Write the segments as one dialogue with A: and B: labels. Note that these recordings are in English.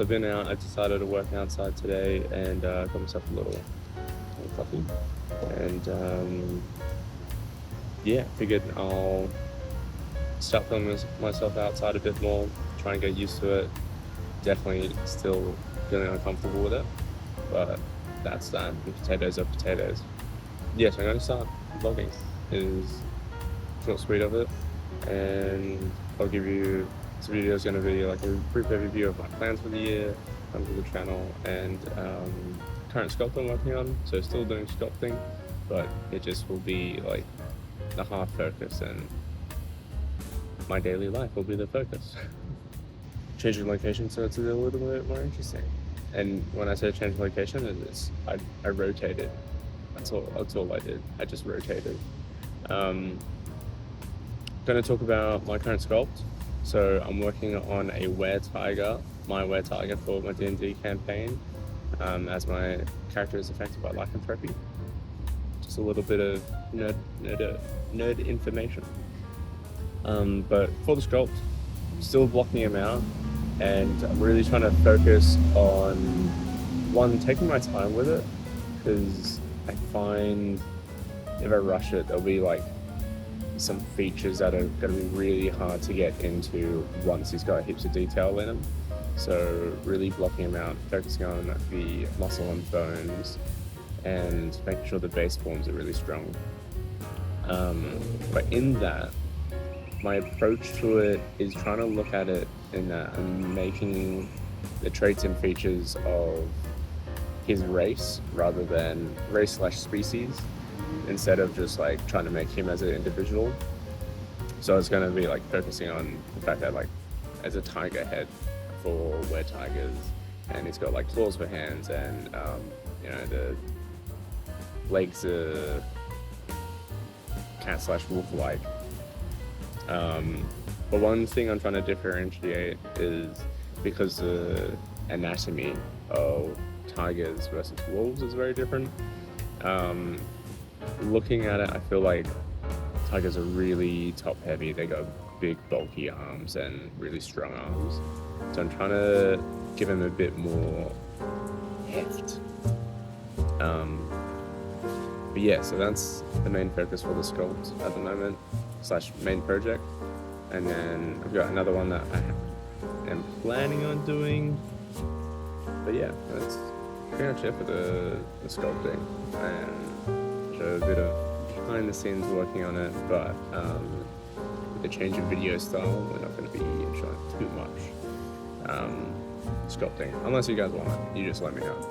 A: So I've been out. I decided to work outside today and got myself a little coffee. And yeah, figured I'll start filming myself outside a bit more, try and get used to it. Definitely still feeling uncomfortable with it, but that's that. Potatoes are potatoes. Yes, I'm going to start vlogging. Is short, sweet of it, and I'll give you. This video is going to be like a brief overview of my plans for the year, for the channel, and current sculpt I'm working on. So still doing sculpting, but it just will be like the half focus, and my daily life will be the focus. Changing location, so it's a little bit more interesting. And when I say change location, I rotated. That's all I did. I just rotated. Going to talk about my current sculpt. So I'm working on a were-tiger, my were-tiger for my D&D campaign, as my character is affected by lycanthropy. Just a little bit of nerd information. But for the sculpt, still blocking him out, and I'm really trying to focus on one, taking my time with it, because I find if I rush it, there'll be like some features that are going to be really hard to get into once he's got heaps of detail in him. So really blocking him out, focusing on the muscle and bones, and making sure the base forms are really strong. But in that, my approach to it is trying to look at it in that I'm making the traits and features of his race rather than race/species, instead of just like trying to make him as an individual. So it's going to be like focusing on the fact that like as a tiger head for were-tigers, and he's got like claws for hands, and the legs are cat/wolf-like. But one thing I'm trying to differentiate is because the anatomy of tigers versus wolves is very different. Looking at it, I feel like tigers are really top heavy. They got big bulky arms and really strong arms. So I'm trying to give them a bit more heft. But yeah, so that's the main focus for the sculpt at the moment, / main project. And then I've got another one that I am planning on doing. But yeah, that's pretty much it for the sculpting. And show a bit of behind the scenes working on it, but with the change in video style, we're not going to be showing too much sculpting. Unless you guys want it, you just let me know.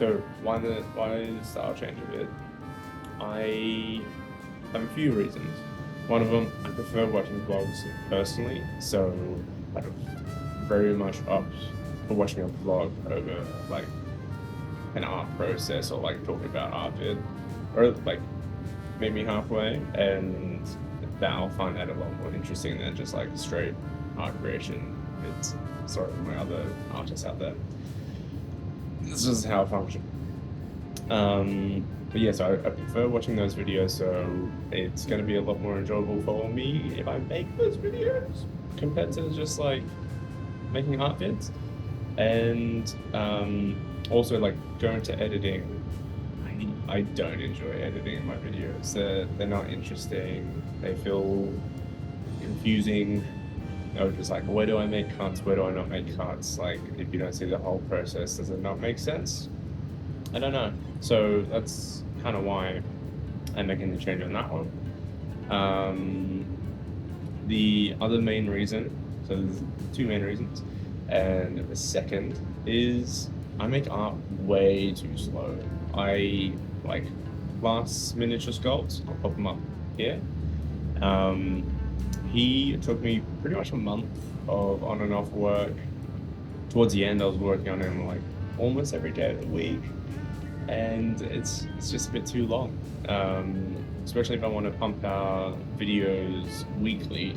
A: So why the style change a bit? I have a few reasons. One of them, I prefer watching vlogs personally, so I'm very much up for watching a vlog over like an art process or like talking about art vid, or like meet me halfway, and that I'll find that a lot more interesting than just like straight art creation. It's sort of my other artists out there. This is how I function. But yeah, so I prefer watching those videos, so it's going to be a lot more enjoyable for me if I make those videos compared to just like making art vids. And also like going to editing, I don't enjoy editing my videos. They're not interesting. They feel confusing. Or just like, where do I make cuts? Where do I not make cuts? Like, if you don't see the whole process, does it not make sense? I don't know. So that's kind of why I'm making the change on that one. The other main reason, so there's two main reasons, and the second is I make art way too slow. I like last miniature sculpts, I'll pop them up here. He took me pretty much a month of on and off work. Towards the end, I was working on him like almost every day of the week, and it's just a bit too long. Especially if I want to pump out videos weekly,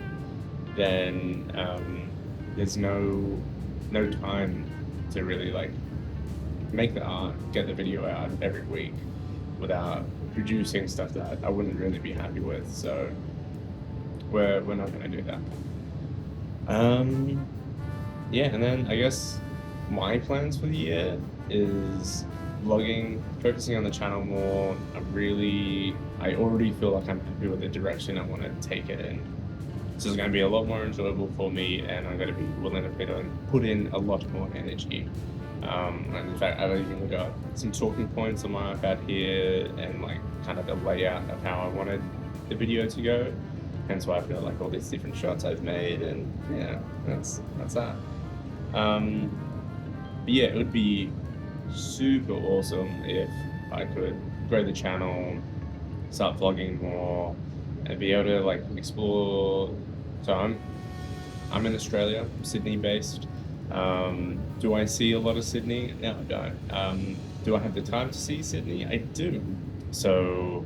A: then there's no time to really like make the art, get the video out every week without producing stuff that I wouldn't really be happy with. So we're not going to do that. Yeah, and then I guess my plans for the year is vlogging, focusing on the channel more. I already feel like I'm happy with the direction I want to take it in. So it's going to be a lot more enjoyable for me, and I'm going to be willing to put in a lot more energy. And in fact, I've even got some talking points on my iPad here, and like kind of the layout of how I wanted the video to go. Hence why I've got like all these different shots I've made, and yeah, that's that. But yeah, it would be super awesome if I could grow the channel, start vlogging more, and be able to like explore. So I'm in Australia, Sydney based. Do I see a lot of Sydney? No, I don't. Do I have the time to see Sydney? I do. So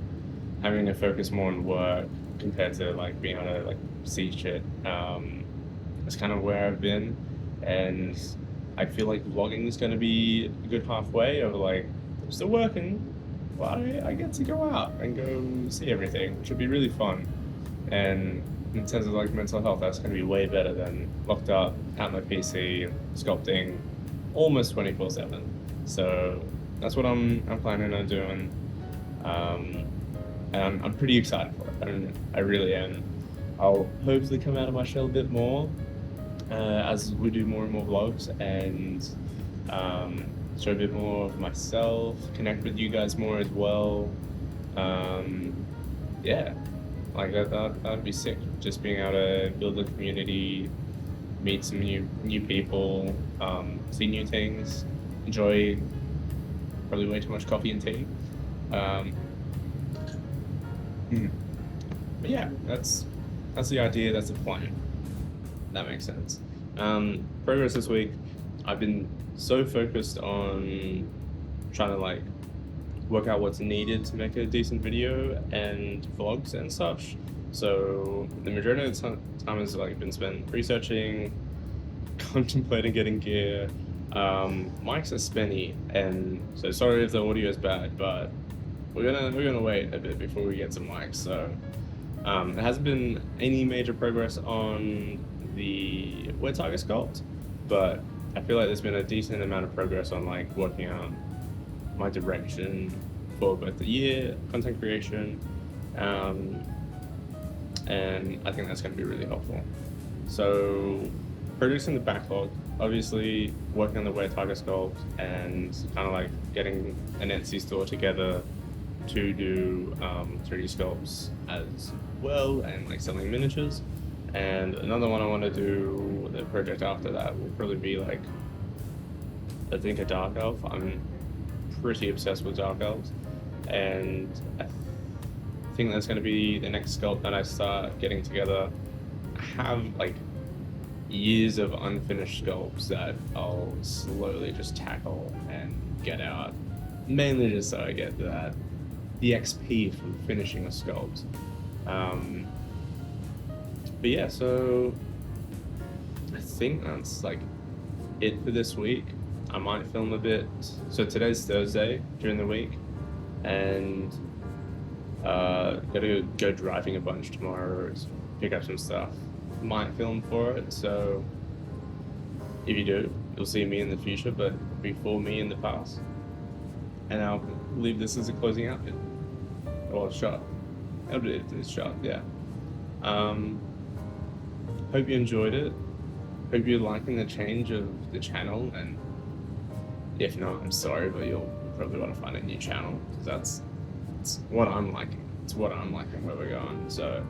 A: having to focus more on work compared to like being able to like see shit, that's kind of where I've been, and I feel like vlogging is going to be a good halfway of like, I'm still working, but I get to go out and go see everything, which would be really fun. And in terms of like mental health, that's going to be way better than locked up at my PC sculpting almost 24/7. So that's what I'm planning on doing. And I'm pretty excited for it. I really am. I'll hopefully come out of my shell a bit more as we do more and more vlogs, and show a bit more of myself, connect with you guys more as well. Yeah, like that'd be sick. Just being able to build a community, meet some new people, see new things, enjoy probably way too much coffee and tea. But yeah, that's the idea, that's the plan. That makes sense. Progress this week, I've been so focused on trying to like work out what's needed to make a decent video and vlogs and such. So the majority of the time has like been spent researching, contemplating getting gear. Mics are spinny, and so sorry if the audio is bad, but we're gonna wait a bit before we get some mics. So there hasn't been any major progress on the wet target sculpt, but I feel like there's been a decent amount of progress on like working out my direction for both the year, content creation, and I think that's going to be really helpful. So producing the backlog, obviously working on the wet target sculpt, and kind of like getting an Etsy store together to do 3D sculpts as well, and like selling miniatures. And another one I want to do, the project after that will probably be like, I think a Dark Elf. I'm pretty obsessed with Dark Elves, and I think that's going to be the next sculpt that I start getting together. I have like years of unfinished sculpts that I'll slowly just tackle and get out, mainly just so I get the XP from finishing a sculpt. But yeah, so I think that's like it for this week. I might film a bit. So today's Thursday during the week, and gotta go driving a bunch tomorrow, pick up some stuff. Might film for it, so if you do, you'll see me in the future, but before me in the past. And I'll leave this as a closing outfit. Or a shot. It's a shot, yeah. Hope you enjoyed it. Hope you're liking the change of the channel, and if not, I'm sorry, but you'll probably want to find a new channel, because it's what I'm liking. It's what I'm liking where we're going. So,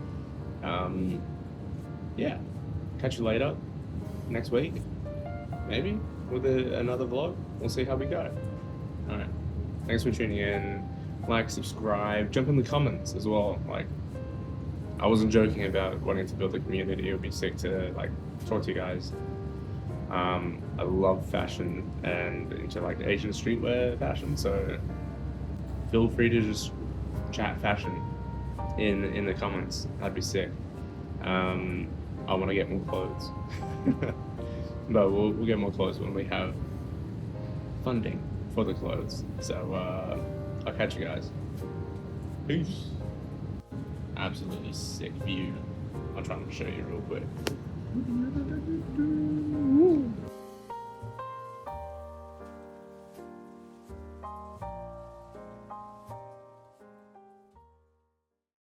A: yeah. Catch you later. Next week, maybe, with another vlog. We'll see how we go. Alright. Thanks for tuning in. Like, subscribe, jump in the comments as well. Like, I wasn't joking about wanting to build a community. It would be sick to like talk to you guys. I love fashion and into like Asian streetwear fashion, so feel free to just chat fashion in the comments. That'd be sick. I want to get more clothes, but we'll get more clothes when we have funding for the clothes. So I'll catch you guys. Peace. Absolutely sick view. I'm trying to show you real quick.